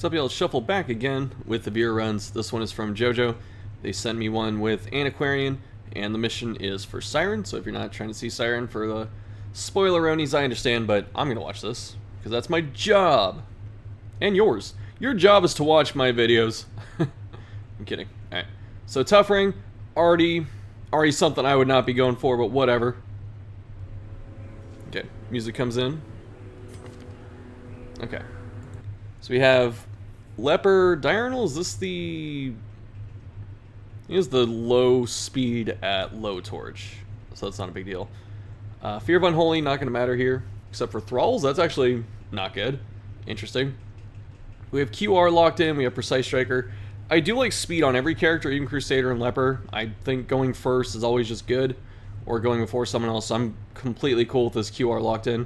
So I'll be able to shuffle back again with the beer runs. This one is from JoJo. They sent me one with Antiquarian, and the mission is for Siren. So if you're not trying to see Siren for the spoiler-onies, I understand, but I'm going to watch this, because that's my job. And yours. Your job is to watch my videos. I'm kidding. Alright. So tough ring, already something I would not be going for, but whatever. Okay, music comes in. Okay. So we have Leper Diurnal. Is this the... Here's the low speed at low torch. So that's not a big deal. Fear of Unholy, not going to matter here. Except for Thralls, that's actually not good. Interesting. We have QR locked in, we have Precise Striker. I do like speed on every character, even Crusader and Leper. I think going first is always just good. Or going before someone else. So I'm completely cool with this QR locked in.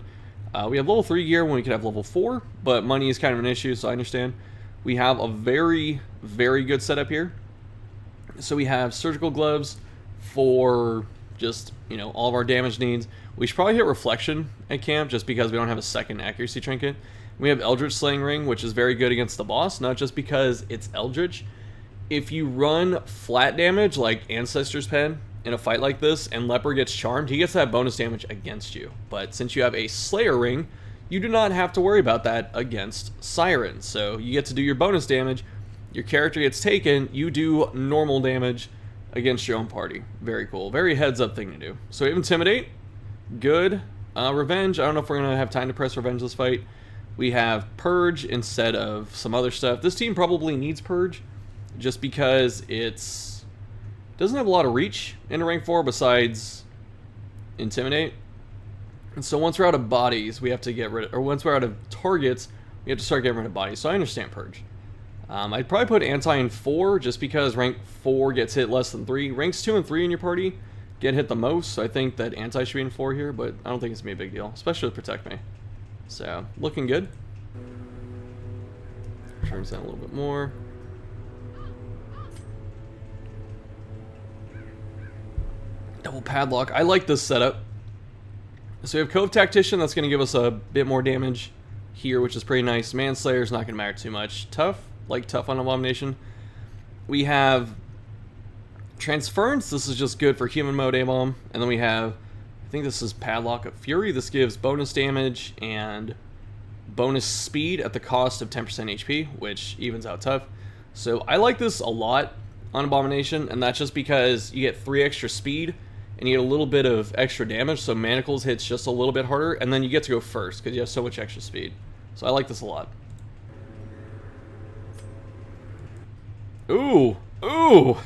We have level 3 gear when we could have level 4, but money is kind of an issue, so I understand. We have a very, very good setup here. So we have surgical gloves for just, you know, all of our damage needs. We should probably hit Reflection at camp just because we don't have a second accuracy trinket. We have Eldritch Slaying Ring, which is very good against the boss, not just because it's Eldritch. If you run flat damage like Ancestor's Pen in a fight like this and Leper gets charmed, he gets that bonus damage against you. But since you have a Slayer Ring, you do not have to worry about that against Siren. So you get to do your bonus damage, your character gets taken, you do normal damage against your own party. Very cool. Very heads up thing to do. So we have Intimidate. Good. Revenge. I don't know if we're going to have time to press Revenge this fight. We have Purge instead of some other stuff. This team probably needs Purge just because it's doesn't have a lot of reach in rank 4 besides Intimidate. And so once we're out of bodies, we have to get rid of, or once we're out of targets, we have to start getting rid of bodies. So I understand Purge. I'd probably put Anti in 4 just because rank 4 gets hit less than 3. Ranks 2 and 3 in your party get hit the most, so I think that Anti should be in 4 here, but I don't think it's going to be a big deal, especially with Protect Me. So, looking good. Turns down a little bit more. Double Padlock. I like this setup. So we have Cove Tactician, that's going to give us a bit more damage here, which is pretty nice. Manslayer's not going to matter too much. Tough, like Tough on Abomination. We have Transference. This is just good for human mode A-Bomb. And then we have, I think this is Padlock of Fury. This gives bonus damage and bonus speed at the cost of 10% HP, which evens out Tough. So I like this a lot on Abomination, and that's just because you get 3 extra speed and you get a little bit of extra damage, so Manacles hits just a little bit harder, and then you get to go first because you have so much extra speed. So I like this a lot. Ooh, ooh,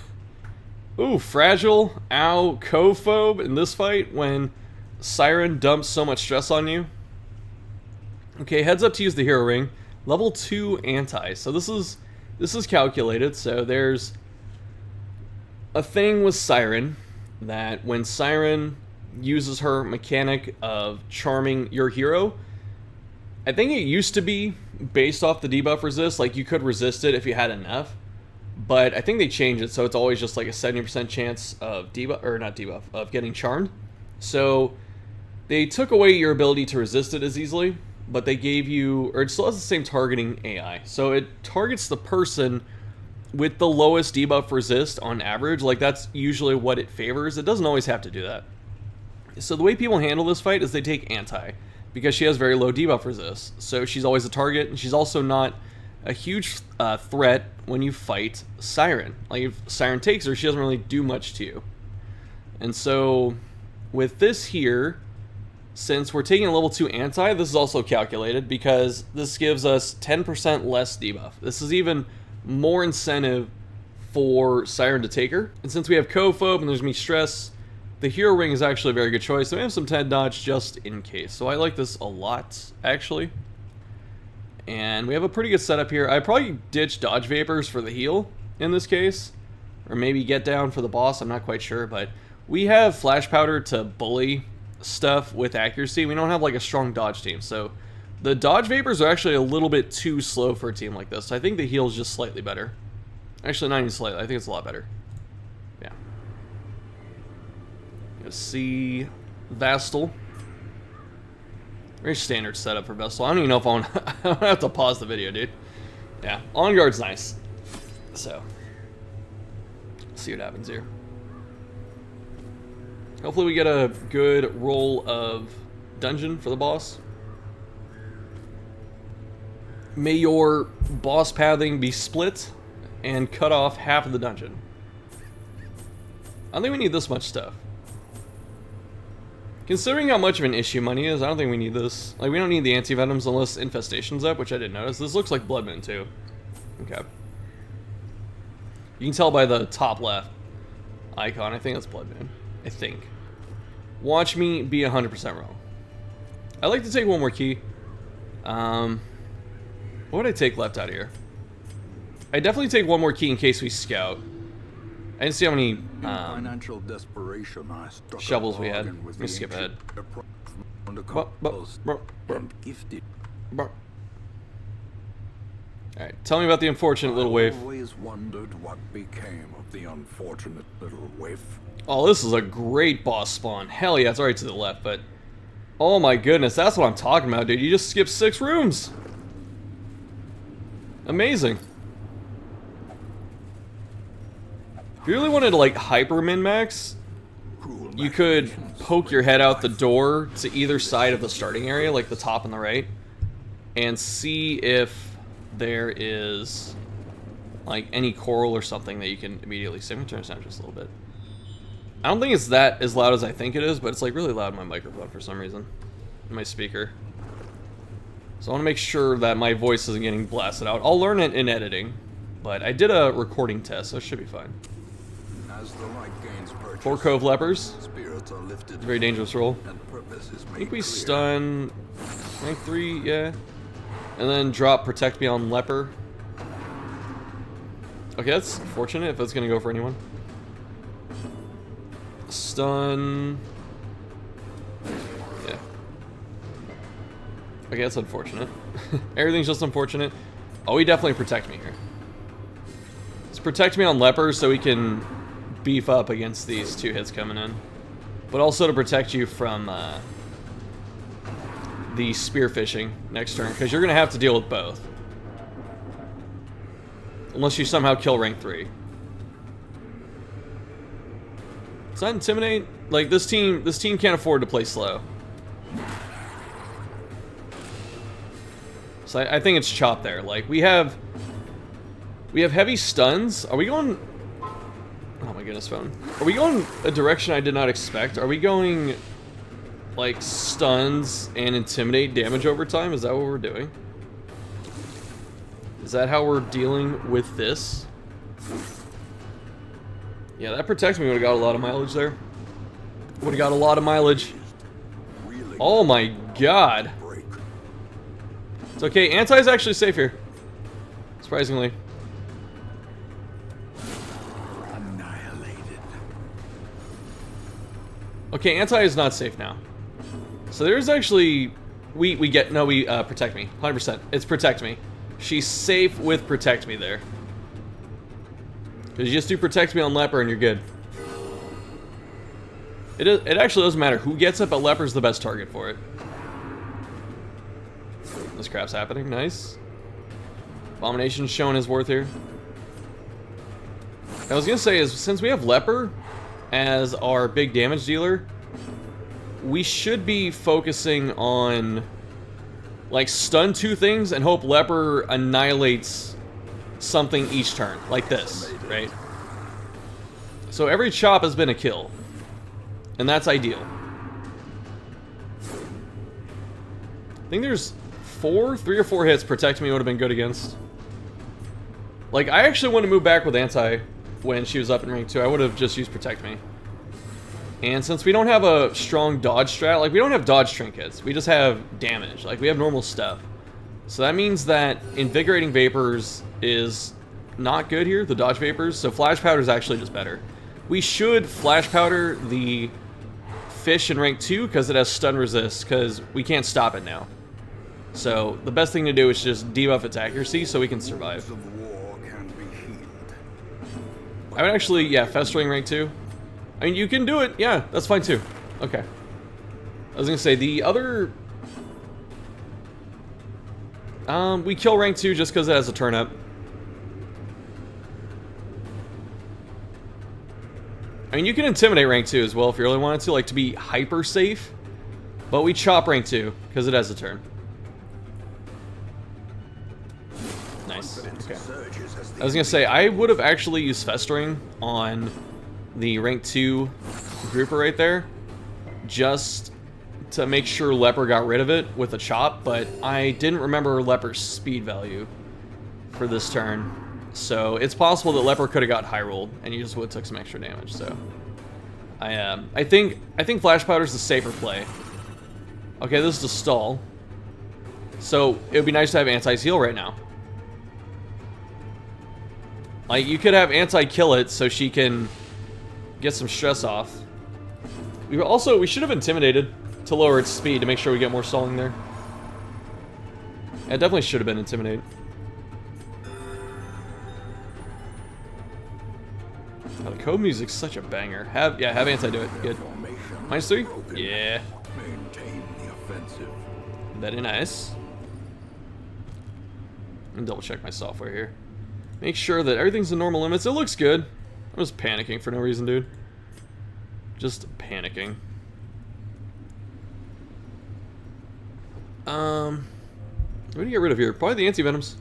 ooh, Fragile, ow, Cophobe in this fight when Siren dumps so much stress on you. Okay, heads up to use the Hero Ring. Level 2 Anti. So this is calculated, so there's a thing with Siren that when Siren uses her mechanic of charming your hero, I think it used to be based off the debuff resist, like you could resist it if you had enough, but I think they changed it so it's always just like a 70% chance of debuff, or not debuff, of getting charmed. So they took away your ability to resist it as easily, but they gave you, or it still has the same targeting AI, so it targets the person with the lowest debuff resist on average. Like that's usually what it favors. It doesn't always have to do that. So the way people handle this fight is they take Anti, because she has very low debuff resist. So she's always a target, and she's also not a huge threat when you fight Siren. Like if Siren takes her, she doesn't really do much to you. And so with this here, since we're taking a level 2 Anti, this is also calculated because this gives us 10% less debuff. This is even more incentive for Siren to take her. And since we have Cophobe and there's going to be stress, the Hero Ring is actually a very good choice. So we have some 10 dodge just in case. So I like this a lot, actually. And we have a pretty good setup here. I'd probably ditch Dodge Vapors for the heal in this case. Or maybe Get Down for the boss, I'm not quite sure. But we have Flash Powder to bully stuff with accuracy. We don't have like a strong dodge team. So the Dodge Vapors are actually a little bit too slow for a team like this. So I think the heal is just slightly better. Actually, not even slightly. I think it's a lot better. Yeah. Let's see. Vestal. Very standard setup for Vestal. I don't even know if I want to have to pause the video, dude. Yeah, on guard's nice. So, see what happens here. Hopefully we get a good roll of dungeon for the boss. May your boss pathing be split and cut off half of the dungeon. I don't think we need this much stuff. Considering how much of an issue money is, I don't think we need this. Like, we don't need the anti-venoms unless infestation's up, which I didn't notice. This looks like blood moon too. Okay. You can tell by the top left icon. I think that's blood moon. I think. Watch me be 100% wrong. I'd like to take one more key. What would I take left out of here? I definitely take one more key in case we scout. I didn't see how many financial desperation, I shovels we had. Let me skip ahead. Alright, tell me about the unfortunate little waif. I've always wondered what became of the unfortunate little waif. Oh, this is a great boss spawn. Hell yeah, it's right to the left, but... Oh my goodness, that's what I'm talking about, dude. You just skipped 6 rooms. Amazing. If you really wanted to, like, hyper min-max, you could poke your head out the door to either side of the starting area, like the top and the right, and see if there is, like, any coral or something that you can immediately see. I'm gonna turn this down just a little bit. I don't think it's that as loud as I think it is, but it's, like, really loud in my microphone for some reason. In my speaker. So I want to make sure that my voice isn't getting blasted out. I'll learn it in editing, but I did a recording test, so it should be fine. As the light gains purchase, 4 Cove Lepers. spirits are lifted, It's a very dangerous roll. and purpose is I made think we clear. stun rank 3, yeah. And then drop Protect Beyond Leper. Okay, that's fortunate if that's going to go for anyone. Stun. Yeah. Okay, that's unfortunate. Everything's just unfortunate. Oh, he definitely protect me here. Let's protect me on Leper so we can beef up against these 2 hits coming in. But also to protect you from the spearfishing next turn, because you're going to have to deal with both. Unless you somehow kill rank 3. Does that intimidate? Like, this team can't afford to play slow. So I think it's chop there. Like, we have heavy stuns. Are we going... Oh my goodness, phone. Are we going a direction I did not expect? Are we going, like, stuns and intimidate damage over time? Is that what we're doing? Is that how we're dealing with this? Yeah, that protects me. Would have got a lot of mileage there. Would have got a lot of mileage. Oh my god. It's okay. Anti-is actually safe here. Surprisingly. Annihilated. Okay, Anti is not safe now. So there's actually... We protect me. 100%. It's protect me. She's safe with protect me there. Because you just do protect me on Leper and you're good. It actually doesn't matter who gets it, but Leper's the best target for it. This crap's happening. Nice. Abomination's showing his worth here. I was going to say is, since we have Leper as our big damage dealer, we should be focusing on, like, stun 2 things and hope Leper annihilates something each turn, like this, right? So every chop has been a kill, and that's ideal. I think there's 3 or 4 hits protect me would have been good against. Like, I actually want to move back with Anti when she was up in rank 2. I would have just used protect me. And since we don't have a strong dodge strat, like, we don't have dodge trinkets, we just have damage. Like, we have normal stuff. So that means that Invigorating Vapors is not good here, the dodge vapors, so Flash Powder is actually just better. We should Flash Powder the fish in rank 2 because it has stun resist, because we can't stop it now. So the best thing to do is just debuff its accuracy so we can survive. Of war can be healed. I would actually, yeah, Festering rank 2. I mean, you can do it, yeah, that's fine too. Okay. I was gonna say, the other... We kill rank 2 just because it has a turn up. I mean, you can intimidate rank 2 as well if you really wanted to, like to be hyper safe. But we chop rank 2 because it has a turn. Nice. Okay. I was gonna say, I would have actually used Festering on the rank 2 grouper right there, just to make sure Leper got rid of it with a chop, but I didn't remember Leper's speed value for this turn. So it's possible that Leper could have got high rolled and you just would have took some extra damage. So I think Flash Powder's the safer play. Okay, this is the stall. So it would be nice to have anti-heal right now. Like, you could have anti-kill it so she can get some stress off. We should have intimidated to lower its speed to make sure we get more stalling there. It definitely should have been intimidate. Oh, the code music's such a banger. Have anti do it. Good. -3? Yeah. Maintain the offensive. Very nice. And double check my software here. Make sure that everything's in normal limits. It looks good. I was panicking for no reason, dude. Just panicking. What do you get rid of here? Probably the anti-venoms.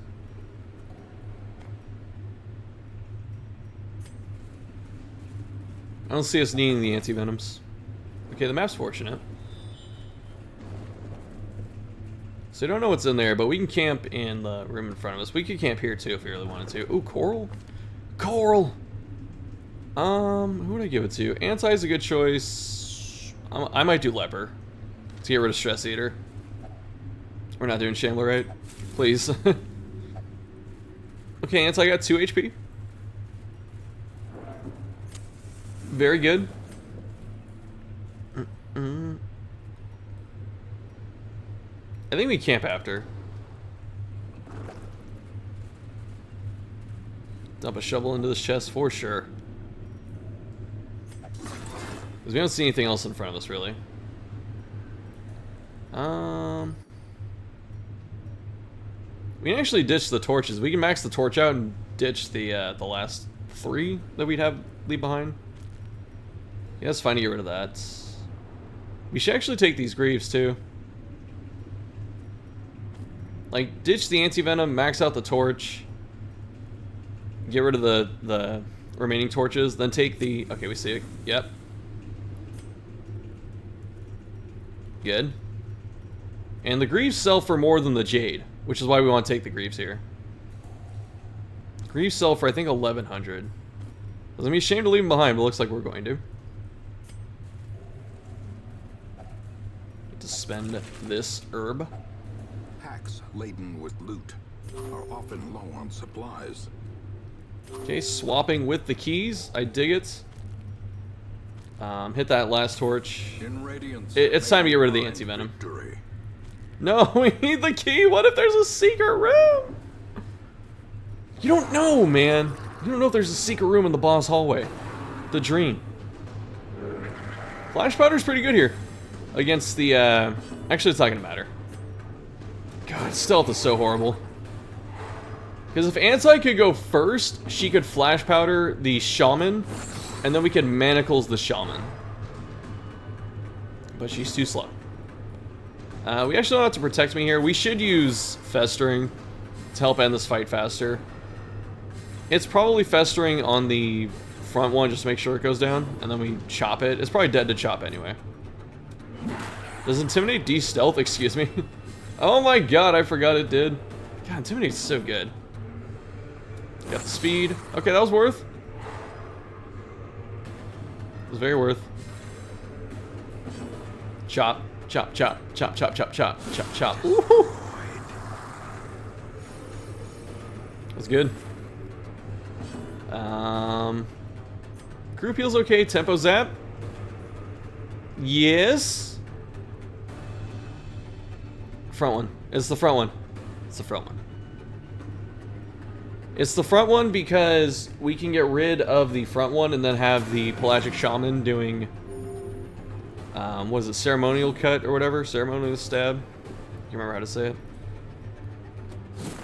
I don't see us needing the anti-venoms. Okay, the map's fortunate. So I don't know what's in there, but we can camp in the room in front of us. We could camp here too if we really wanted to. Ooh, coral? Coral! Who would I give it to? Anti is a good choice. I might do Leper to get rid of Stress Eater. We're not doing Shambler, right? Please. Okay, Anti got 2 HP. Very good. I think we camp after. Dump a shovel into this chest for sure. Because we don't see anything else in front of us, really. We can actually ditch the torches. We can max the torch out and ditch the last 3 that we'd have leave behind. Yeah, it's fine to get rid of that. We should actually take these greaves too. Like, ditch the anti-venom, max out the torch, get rid of the remaining torches, then take the... Okay, we see it. Yep. Good. And the greaves sell for more than the jade, which is why we want to take the greaves here. Greaves sell for, I think, 1,100. Doesn't be ashamed to leave them behind, but it looks like we're going to. Get to spend this herb. Packs laden with loot are often low on supplies. Okay, swapping with the keys. I dig it. Hit that last torch. It's time to get rid of the anti-venom. No, we need the key. What if there's a secret room? You don't know, man. You don't know if there's a secret room in the boss hallway. The dream. Flash Powder's pretty good here. Against the, actually, it's not gonna matter. God, stealth is so horrible. Because if Anti could go first, she could Flash Powder the Shaman, and then we could Manacles the Shaman. But she's too slow. We actually don't have to protect me here. We should use Festering to help end this fight faster. It's probably Festering on the front one just to make sure it goes down, and then we chop it. It's probably dead to chop anyway. Does Intimidate de-stealth? Excuse me. Oh my god, I forgot it did. God, Intimidate's so good. Got the speed. Okay, that was worth. It was very worth. Chop, chop, chop, chop, chop, chop, chop, chop, chop. Woohoo! That's good. Group heal's okay. Tempo zap. Yes. Front one. It's the front one. It's the front one. It's the front one because we can get rid of the front one and then have the Pelagic Shaman doing, what is it, ceremonial cut or whatever? Ceremonial stab? You remember how to say it?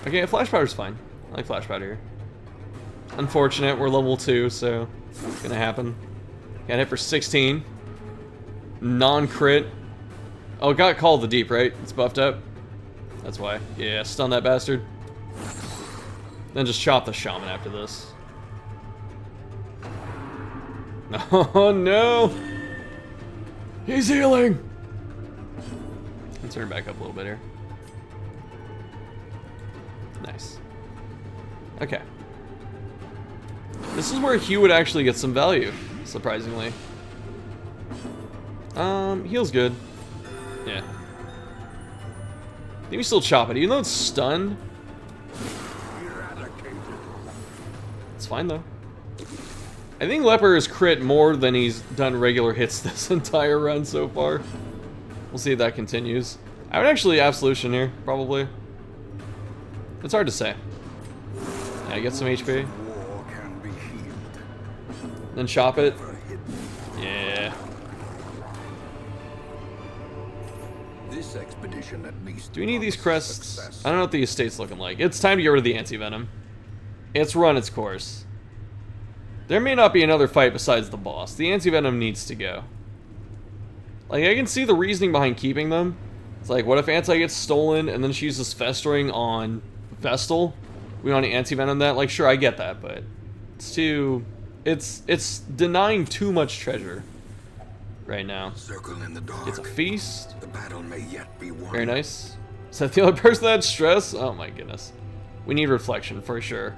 Okay, flash powder's fine. I like flash powder here. Unfortunate, we're level 2, so it's gonna happen. Got hit for 16. Non-crit. Oh, it got Call of the Deep, right? It's buffed up. That's why. Yeah, stun that bastard. Then just chop the shaman after this. Oh no! He's healing! Let's turn back up a little bit here. Nice. Okay. This is where Hugh would actually get some value, surprisingly. Heal's good. Yeah. I think we still chop it, even though it's stunned. It's fine though. I think Leper has crit more than he's done regular hits this entire run so far. We'll see if that continues. I would actually Absolution here, probably. It's hard to say. Yeah, get some HP. Then chop it. Yeah. This expedition at least. Do we need these crests? I don't know what the estate's looking like. It's time to get rid of the anti-venom. It's run its course. There may not be another fight besides the boss. The anti-venom needs to go. Like, I can see the reasoning behind keeping them. It's like, what if Anti gets stolen and then she uses Festering on Vestal? We want to anti-venom that? Like, sure, I get that, but it's too... It's denying too much treasure right now. Circle in the dark. It's a feast. The battle may yet be won. Very nice. Is that the other person that had stress? Oh my goodness. We need reflection for sure.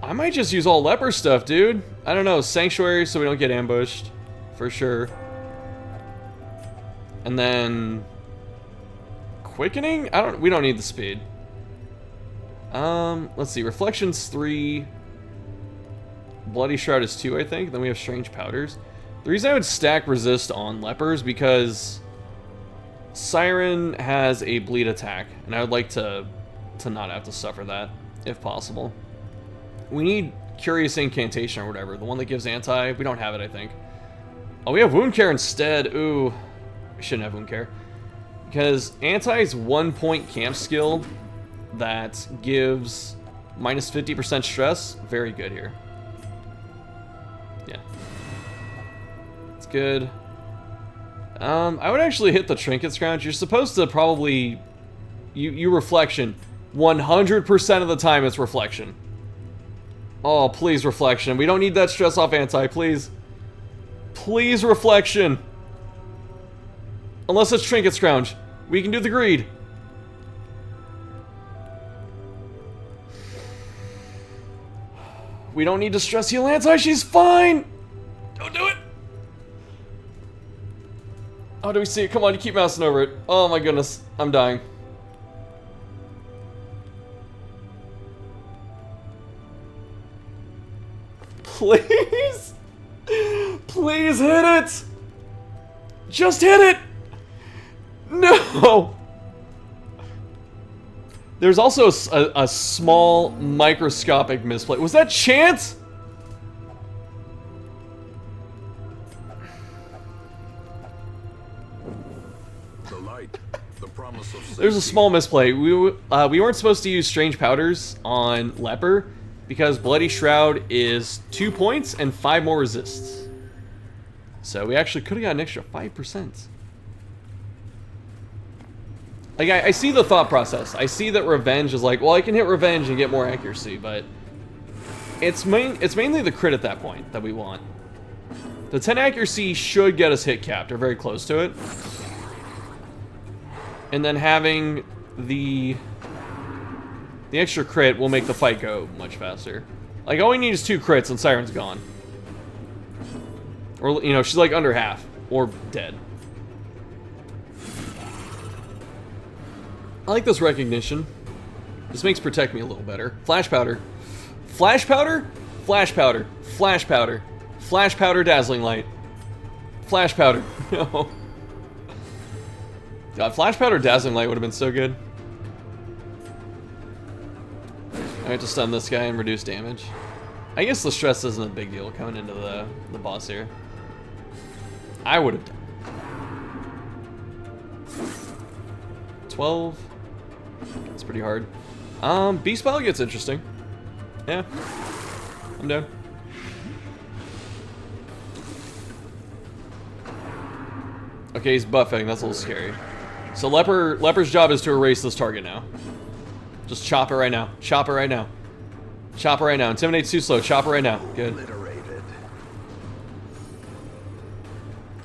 I might just use all leper stuff, dude. I don't know, sanctuary so we don't get ambushed, for sure. And then quickening? We don't need the speed. Let's see, reflection's 3. Bloody Shroud is 2, I think. Then we have strange powders. The reason I would stack resist on lepers because Siren has a bleed attack, and I would like to not have to suffer that if possible. We need Curious Incantation or whatever, the one that gives anti. We don't have it, I think. Oh, we have Wound Care instead. Ooh, we shouldn't have Wound Care because anti's 1-point camp skill that gives minus 50% stress. Very good here. Yeah, it's good. I would actually hit the Trinket Scrounge. You're supposed to probably you reflection 100% of the time. It's reflection. Oh, please, reflection. We don't need that stress off anti, please. Please, reflection. Unless it's Trinket Scrounge. We can do the greed. We don't need to stress heal anti, she's fine! Don't do it! Oh, do we see it? Come on, you keep mousing over it. Oh my goodness, I'm dying. Please? Please hit it! Just hit it! No! There's also a small microscopic misplay. Was that chance? The light, the promise of There's a small misplay. We weren't supposed to use strange powders on Leper because Bloody Shroud is 2 points and 5 more resists. So we actually could have got an extra 5%. Like, I see the thought process. I see that Revenge is like, well, I can hit Revenge and get more accuracy, but it's mainly the crit at that point that we want. The 10 accuracy should get us hit capped, or very close to it. And then having the extra crit will make the fight go much faster. Like, all we need is 2 crits and Siren's gone. Or, you know, she's like under half, or dead. I like this recognition. This makes Protect me a little better. Flash Powder. Flash Powder? Flash Powder. Flash Powder. Flash Powder Dazzling Light. Flash Powder. No. God, Flash Powder Dazzling Light would have been so good. I have to stun this guy and reduce damage. I guess the stress isn't a big deal coming into the boss here. I would have done. 12. That's pretty hard. Beast Pile gets interesting. Yeah. I'm down. Okay, he's buffing. That's a little scary. So Leper's job is to erase this target now. Just chop it right now. Chop it right now. Chop it right now. Intimidate's too slow. Chop it right now. Good.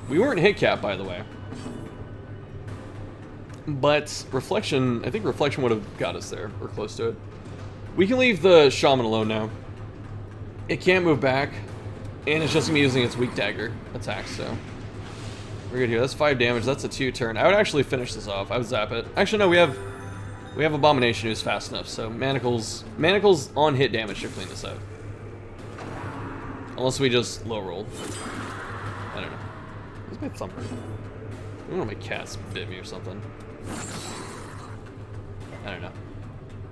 We weren't hit cap, by the way. But Reflection, I think Reflection would have got us there, or close to it. We can leave the Shaman alone now. It can't move back, and it's just going to be using its weak dagger attack, so... We're good here. That's 5 damage. That's a 2 turn. I would actually finish this off. I would zap it. Actually, no, we have Abomination who's fast enough, so Manacles on hit damage to clean this out. Unless we just low rolled. I don't know. Where's my thumper? I don't know, my cats bit me or something. I don't know.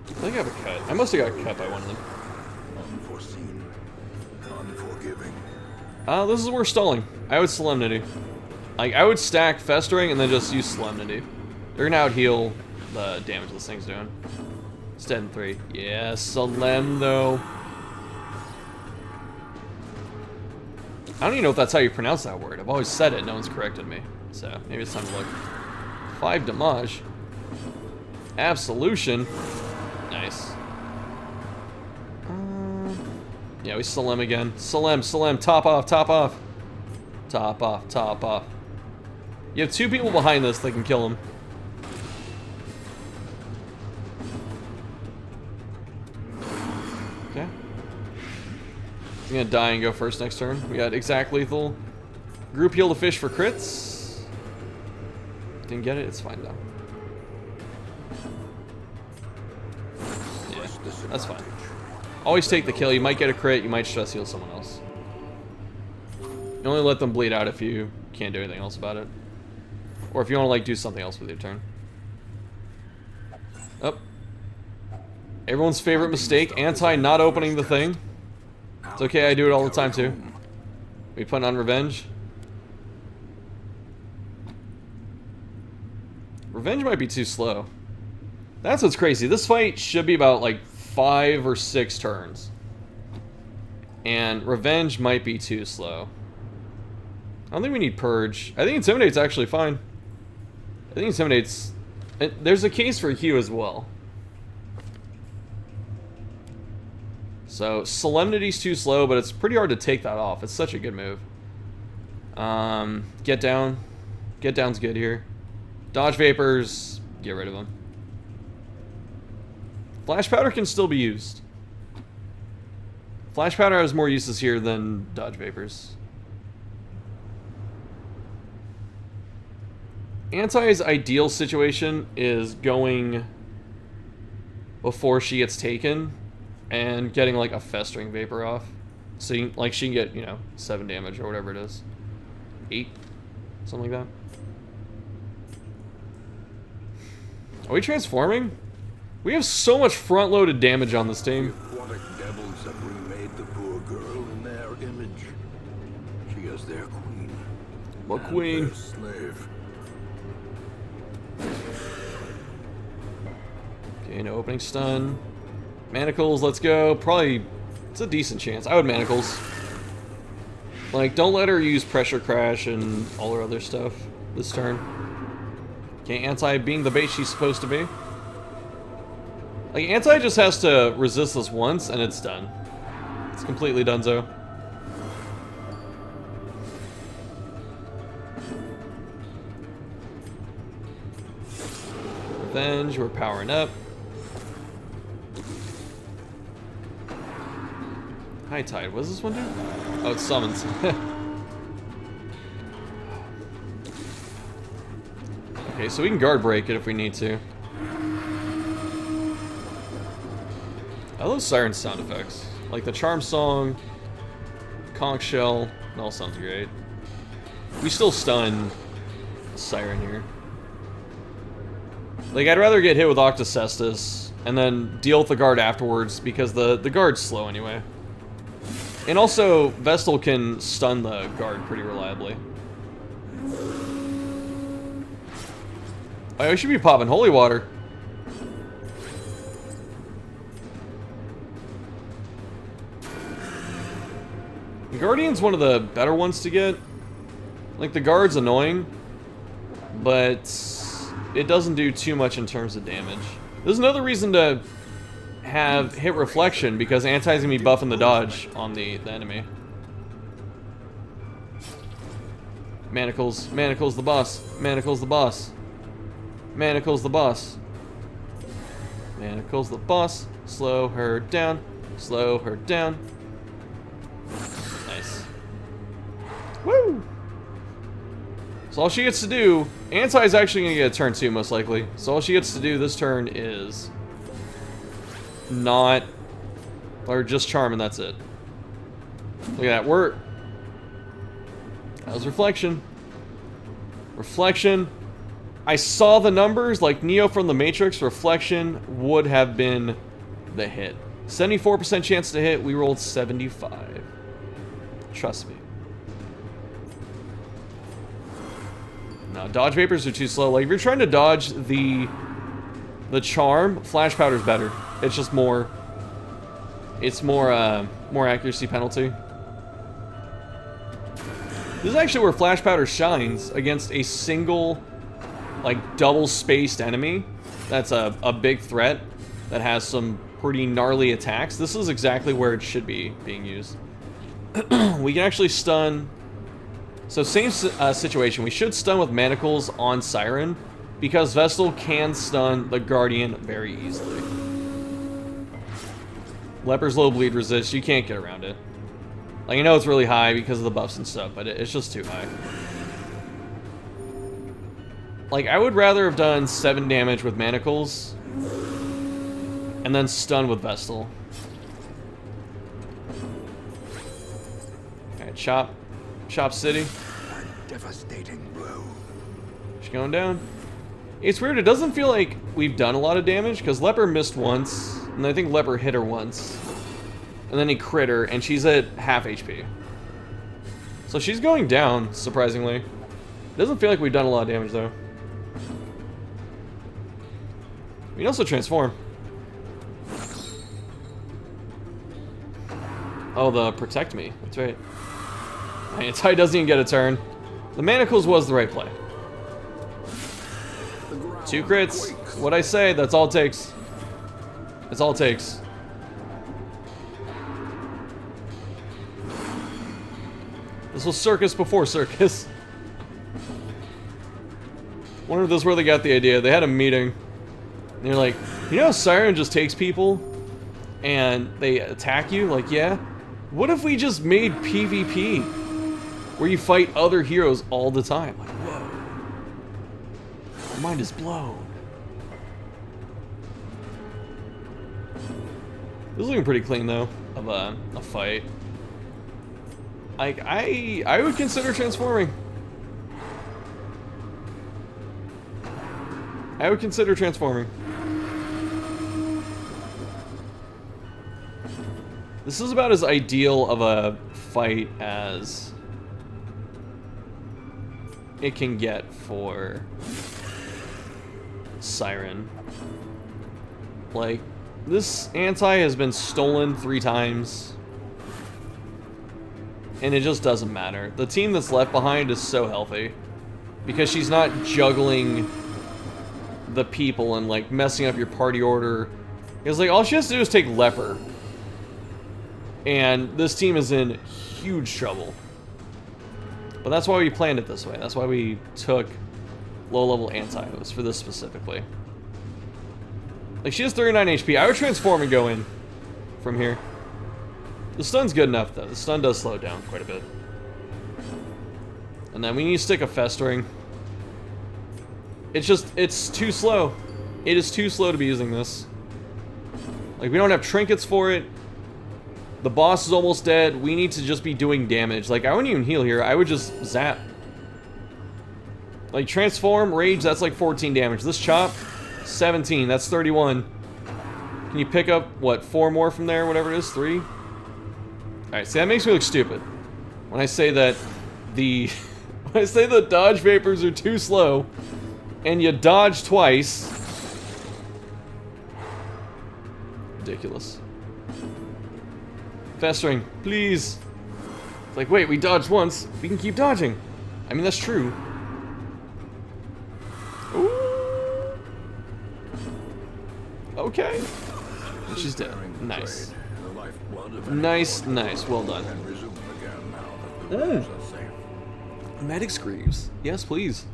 I think I have a cut. I must have got cut by one of them. Unforeseen, unforgiving. This is where we're stalling. I would Solemnity. Like, I would stack Festering and then just use Solemnity. They're gonna out heal the damage this thing's doing. It's dead in 3. Yeah, Solem though. I don't even know if that's how you pronounce that word. I've always said it, no one's corrected me. So, maybe it's time to look. 5 damage. Absolution. Nice. Yeah, we Solem again. Solem, top off, top off. Top off, top off. You have 2 people behind this that can kill him. Okay. I'm gonna die and go first next turn. We got exact lethal. Group heal the fish for crits. Didn't get it, it's fine though. Yeah, that's fine. Always take the kill. You might get a crit, you might stress heal someone else. You only let them bleed out if you can't do anything else about it. Or if you want to, like, do something else with your turn. Oh. Everyone's favorite mistake, not opening the thing. It's okay, I do it all the time, too. We put on Revenge. Revenge might be too slow. That's what's crazy. This fight should be about, like, 5 or 6 turns. And Revenge might be too slow. I don't think we need Purge. I think Intimidate's actually fine. I think Intimidate's... There's a case for Hue as well. So, Solemnity's too slow, but it's pretty hard to take that off. It's such a good move. Get Down. Get Down's good here. Dodge Vapors. Get rid of them. Flash Powder can still be used. Flash Powder has more uses here than Dodge Vapors. Anti's ideal situation is going before she gets taken and getting like a Festering Vapor off. So you, like she can get, you know, 7 damage or whatever it is. 8? Something like that. Are we transforming? We have so much front-loaded damage on this team. Aquatic devils have remade the poor girl in their image. She is their queen. What queen? Their slave. Okay, no opening stun. Manacles, let's go. Probably, it's a decent chance. I would Manacles. Like, don't let her use Pressure Crash and all her other stuff this turn. Okay, Anti being the bait she's supposed to be. Like, Anti just has to resist this once, and it's done. It's completely donezo. Revenge, we're powering up. High Tide, what does this one do? Oh, it summons. Okay, so we can guard break it if we need to. I love Siren sound effects. Like the Charm Song, Conch Shell, it all sounds great. We still stun Siren here. Like, I'd rather get hit with Octocestus and then deal with the guard afterwards because the guard's slow anyway. And also, Vestal can stun the guard pretty reliably. I should be popping holy water. The Guardian's one of the better ones to get. Like, the Guard's annoying, but it doesn't do too much in terms of damage. There's another reason to have hit reflection, because Anti's gonna be buffing the dodge on the enemy. Manacles, Manacles the boss, Manacles the boss, Manacles the boss, Manacles the boss, slow her down, slow her down. Nice. Woo! So all she gets to do, Anti's actually gonna get a turn 2 most likely, so all she gets to do this turn is not, or just charm and that's it. Look at that, that was reflection. Reflection. I saw the numbers, like Neo from the Matrix, reflection would have been the hit. 74% chance to hit, we rolled 75. Trust me. No, dodge vapors are too slow. Like, if you're trying to dodge the charm, flash powder's better. It's just more, it's more accuracy penalty. This is actually where flash powder shines against a single, like, double-spaced enemy that's a big threat that has some pretty gnarly attacks. This is exactly where it should be being used. We can actually stun. So same situation. We should stun with Manacles on Siren, because Vestal can stun the Guardian very easily. Leper's low bleed resist. You can't get around it. Like, I know it's really high because of the buffs and stuff, but it's just too high. Like, I would rather have done 7 damage with Manacles and then stun with Vestal. Alright, Chop. Chop City. A devastating blow. She's going down. It's weird, it doesn't feel like we've done a lot of damage, because Leper missed once, and I think Leper hit her once. And then he crit her, and she's at half HP. So she's going down, surprisingly. It doesn't feel like we've done a lot of damage, though. We can also transform. Oh, the protect me. That's right. Anti doesn't even get a turn. The Manacles was the right play. 2 crits. What'd I say? That's all it takes. That's all it takes. This was Circus before Circus. Wonder if this is where they got the idea. They had a meeting. And they're like, you know, Siren just takes people and they attack you? Like, yeah. What if we just made PvP where you fight other heroes all the time? Like, whoa. My mind is blown. This is looking pretty clean, though, of a fight. Like, I would consider transforming. I would consider transforming. This is about as ideal of a fight as it can get for Siren. Like, this Anti has been stolen 3 times. And it just doesn't matter. The team that's left behind is so healthy. Because she's not juggling the people and, like, messing up your party order. Because, like, all she has to do is take Leper. And this team is in huge trouble. But that's why we planned it this way. That's why we took low-level Anti. It was for this specifically. Like, she has 39 HP. I would transform and go in from here. The stun's good enough, though. The stun does slow it down quite a bit. And then we need to stick a Festering. It's just, it's too slow. It is too slow to be using this. Like, we don't have trinkets for it. The boss is almost dead. We need to just be doing damage. Like, I wouldn't even heal here. I would just zap. Like, transform, rage, that's like 14 damage. This chop, 17. That's 31. Can you pick up, what, 4 more from there? Whatever it is, 3? Alright, see, that makes me look stupid. When I say that the... when I say the dodge vapors are too slow, And you dodge twice. Ridiculous. Festering, please. It's like, wait, we dodged once. We can keep dodging. I mean, that's true. Ooh. Okay. And she's dead. Nice. Nice, nice. Well done. Medics Greaves. Yes, please.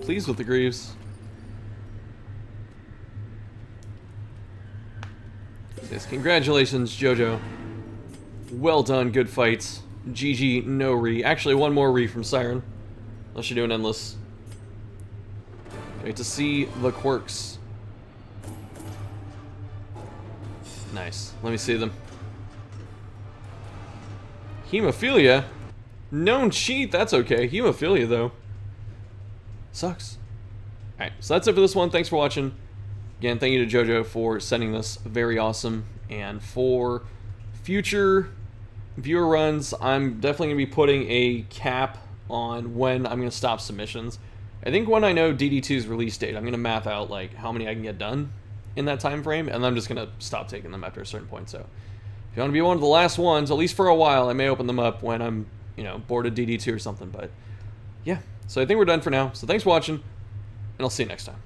Please with the Greaves. Yes, congratulations, JoJo. Well done, good fights. GG, no re. Actually, one more re from Siren. Unless you're doing endless. Wait to see the quirks. Nice. Let me see them. Hemophilia? Known cheat, that's okay. Hemophilia, though. Sucks. Alright, so that's it for this one. Thanks for watching. Again, thank you to JoJo for sending this. Very awesome. And for future viewer runs, I'm definitely going to be putting a cap on when I'm going to stop submissions. I think when I know DD2's release date, I'm going to map out like how many I can get done in that time frame, and I'm just going to stop taking them after a certain point. So if you want to be one of the last ones, at least for a while, I may open them up when I'm, you know, bored of DD2 or something. But yeah, so I think we're done for now. So thanks for watching, and I'll see you next time.